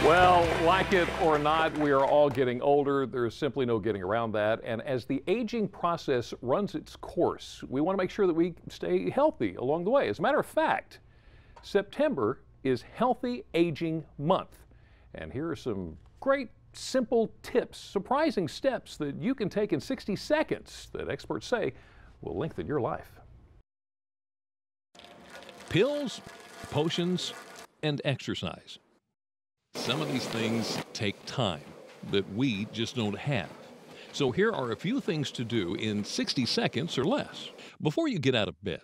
Well, like it or not, we are all getting older. There's simply no getting around that. And as the aging process runs its course, we want to make sure that we stay healthy along the way. As a matter of fact, September is Healthy Aging Month. And here are some great, simple tips, surprising steps that you can take in 60 seconds that experts say will lengthen your life. Pills, potions, and exercise. Some of these things take time that we just don't have. So here are a few things to do in 60 seconds or less. Before you get out of bed,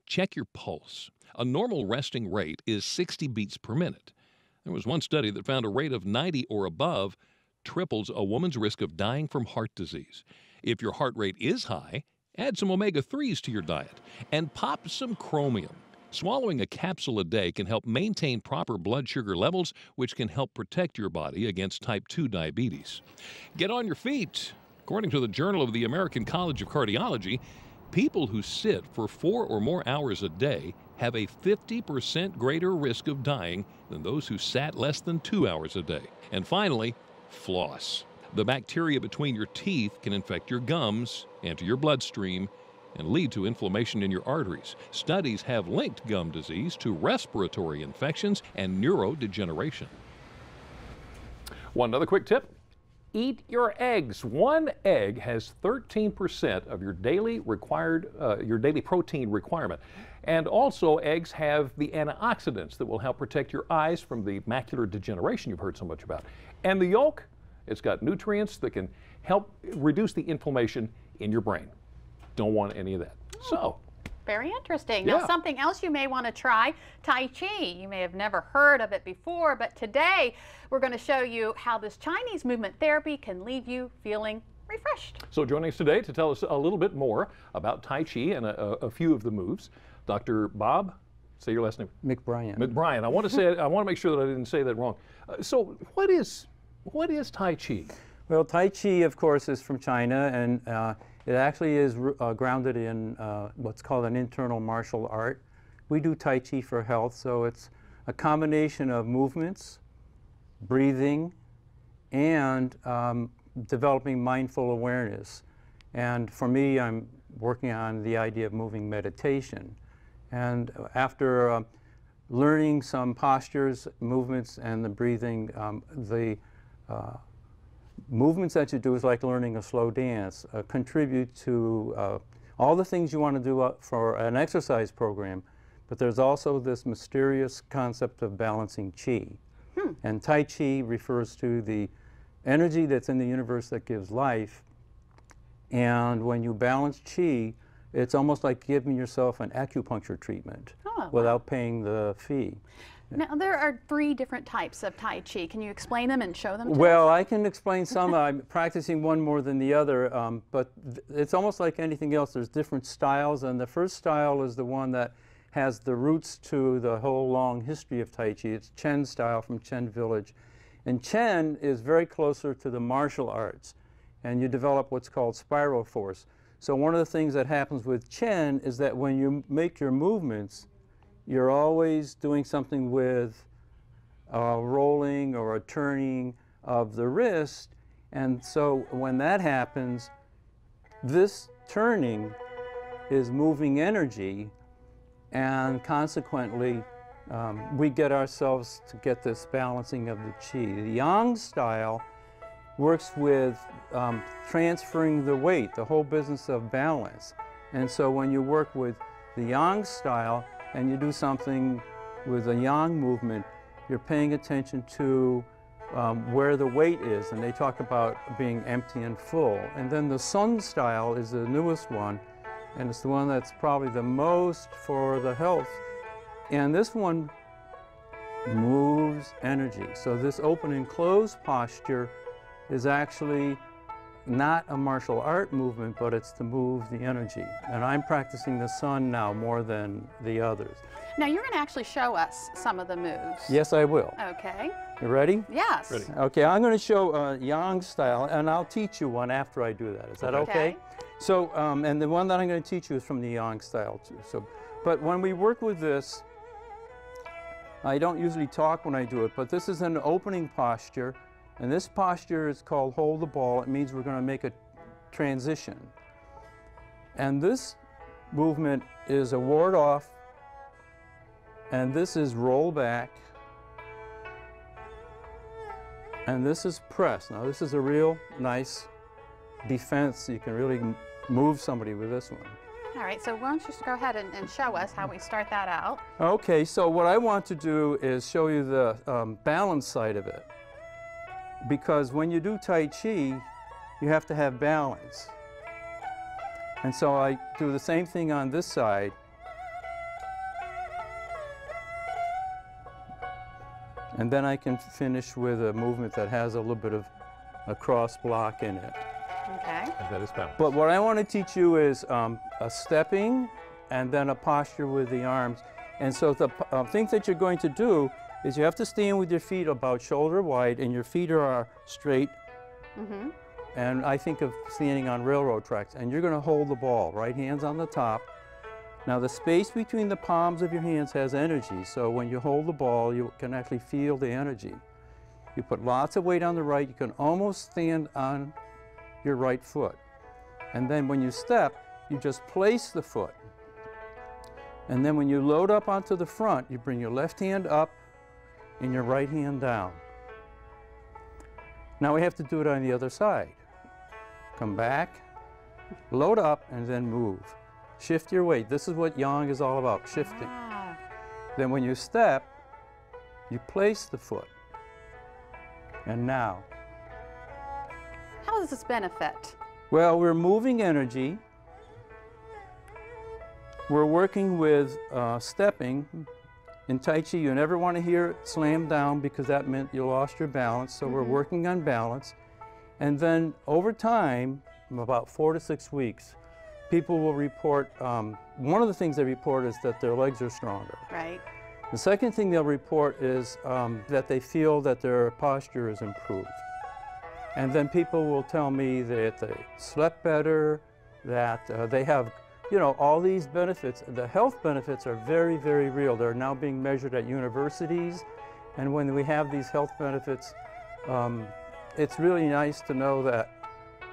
check your pulse. A normal resting rate is 60 beats per minute. There was one study that found a rate of 90 or above triples a woman's risk of dying from heart disease. If your heart rate is high, add some omega-3s to your diet and pop some chromium. Swallowing a capsule a day can help maintain proper blood sugar levels, which can help protect your body against type 2 diabetes. Get on your feet. According to the Journal of the American College of Cardiology, people who sit for 4 or more hours a day have a 50% greater risk of dying than those who sat less than 2 hours a day. And finally, floss. The bacteria between your teeth can infect your gums, enter your bloodstream, and lead to inflammation in your arteries. Studies have linked gum disease to respiratory infections and neurodegeneration. One other quick tip. Eat your eggs. One egg has 13% of your daily protein requirement. And also, eggs have the antioxidants that will help protect your eyes from the macular degeneration you've heard so much about. And the yolk, it's got nutrients that can help reduce the inflammation in your brain. Don't want any of that. So, very interesting. Yeah. Now, something else you may want to try, Tai Chi. You may have never heard of it before, but today we're going to show you how this Chinese movement therapy can leave you feeling refreshed. So joining us today to tell us a little bit more about Tai Chi and a few of the moves, Dr. Bob, say your last name. McBrien. McBrien. I want to say I want to make sure that I didn't say that wrong. So what is Tai Chi? Well, Tai Chi, of course, is from China, and it actually is grounded in what's called an internal martial art. We do Tai Chi for health, so it's a combination of movements, breathing, and developing mindful awareness. And for me, I'm working on the idea of moving meditation. And after learning some postures, movements, and the breathing, the movements that you do is like learning a slow dance, contribute to all the things you want to do for an exercise program, but there's also this mysterious concept of balancing qi. And Tai Chi refers to the energy that's in the universe that gives life, and when you balance qi, it's almost like giving yourself an acupuncture treatment without paying the fee. Now, there are 3 different types of Tai Chi. Can you explain them and show them to us? Well, I can explain some. I'm practicing one more than the other, but it's almost like anything else. There's different styles, and the first style is the one that has the roots to the whole long history of Tai Chi. It's Chen style from Chen village. And Chen is very closer to the martial arts, and you develop what's called spiral force. So one of the things that happens with Chen is that when you make your movements, you're always doing something with a rolling or a turning of the wrist, and so when that happens, this turning is moving energy, and consequently we get ourselves to get this balancing of the qi. The Yang style works with transferring the weight, the whole business of balance. And so when you work with the Yang style and you do something with a Yang movement, you're paying attention to where the weight is, and they talk about being empty and full. And then the Sun style is the newest one, and it's the one that's probably the most for the health. And this one moves energy. So this open and closed posture is actually not a martial art movement, but it's to move the energy. And I'm practicing the Sun now more than the others. Now, you're going to actually show us some of the moves. Yes, I will. Okay. You ready? Yes. Ready. Okay, I'm going to show Yang style, and I'll teach you one after I do that. Is that okay? So, and the one that I'm going to teach you is from the Yang style too. So, but when we work with this, I don't usually talk when I do it, but this is an opening posture, and this posture is called hold the ball. It means we're going to make a transition. And this movement is a ward off, and this is roll back, and this is press. Now this is a real nice defense. You can really move somebody with this one. All right, so why don't you just go ahead and show us how we start that out. Okay, so what I want to do is show you the balance side of it. Because when you do Tai Chi, you have to have balance. And so I do the same thing on this side. And then I can finish with a movement that has a little bit of a cross block in it. Okay. And that is balance. But what I want to teach you is a stepping and then a posture with the arms. And so the things that you're going to do is you have to stand with your feet about shoulder wide and your feet are straight. Mm-hmm. And I think of standing on railroad tracks. And you're going to hold the ball, right hand's on the top. Now the space between the palms of your hands has energy. So when you hold the ball, you can actually feel the energy. You put lots of weight on the right. You can almost stand on your right foot. And then when you step, you just place the foot. And then when you load up onto the front, you bring your left hand up and your right hand down. Now we have to do it on the other side. Come back, load up, and then move. Shift your weight. This is what Yang is all about, shifting. Ah. Then when you step, you place the foot. And now. How does this benefit? Well, we're moving energy. We're working with stepping. In Tai Chi, you never want to hear it slam down because that meant you lost your balance. So we're working on balance. And then over time, about 4 to 6 weeks, people will report, one of the things they report is that their legs are stronger. Right. The second thing they'll report is that they feel that their posture is improved. And then people will tell me that they slept better, that they have, you know, all these benefits. The health benefits are very, very real. They're now being measured at universities. And when we have these health benefits, it's really nice to know that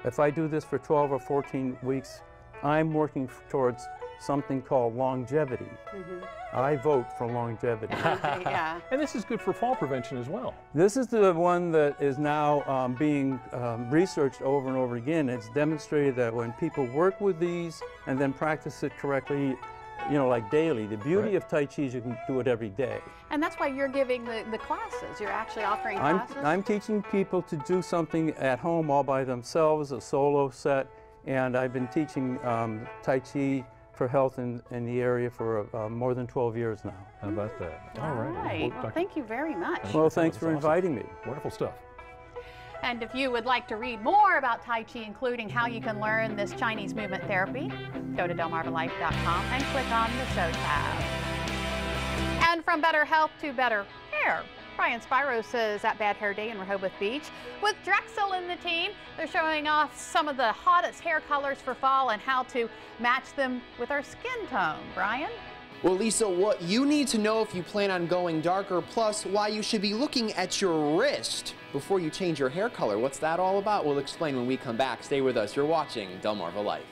if I do this for 12 or 14 weeks, I'm working towards something called longevity. Mm-hmm. I vote for longevity. Yeah. And this is good for fall prevention as well. This is the one that is now being researched over and over again. It's demonstrated that when people work with these and then practice it correctly, you know, like daily, the beauty of Tai Chi is you can do it every day. And that's why you're giving the classes. You're actually offering classes? I'm teaching people to do something at home all by themselves, a solo set, and I've been teaching Tai Chi for health in the area for more than 12 years now. How about that? All right. Well, thank you very much. Well, thanks for inviting me. Wonderful stuff. And if you would like to read more about Tai Chi, including how you can learn this Chinese movement therapy, go to delmarvalife.com and click on the show tab. And from better health to better hair, Brian Spiros is at Bad Hair Day in Rehoboth Beach with Drexel and the team. They're showing off some of the hottest hair colors for fall and how to match them with our skin tone. Brian? Well, Lisa, what you need to know if you plan on going darker, plus why you should be looking at your wrist before you change your hair color. What's that all about? We'll explain when we come back. Stay with us. You're watching Delmarva Life.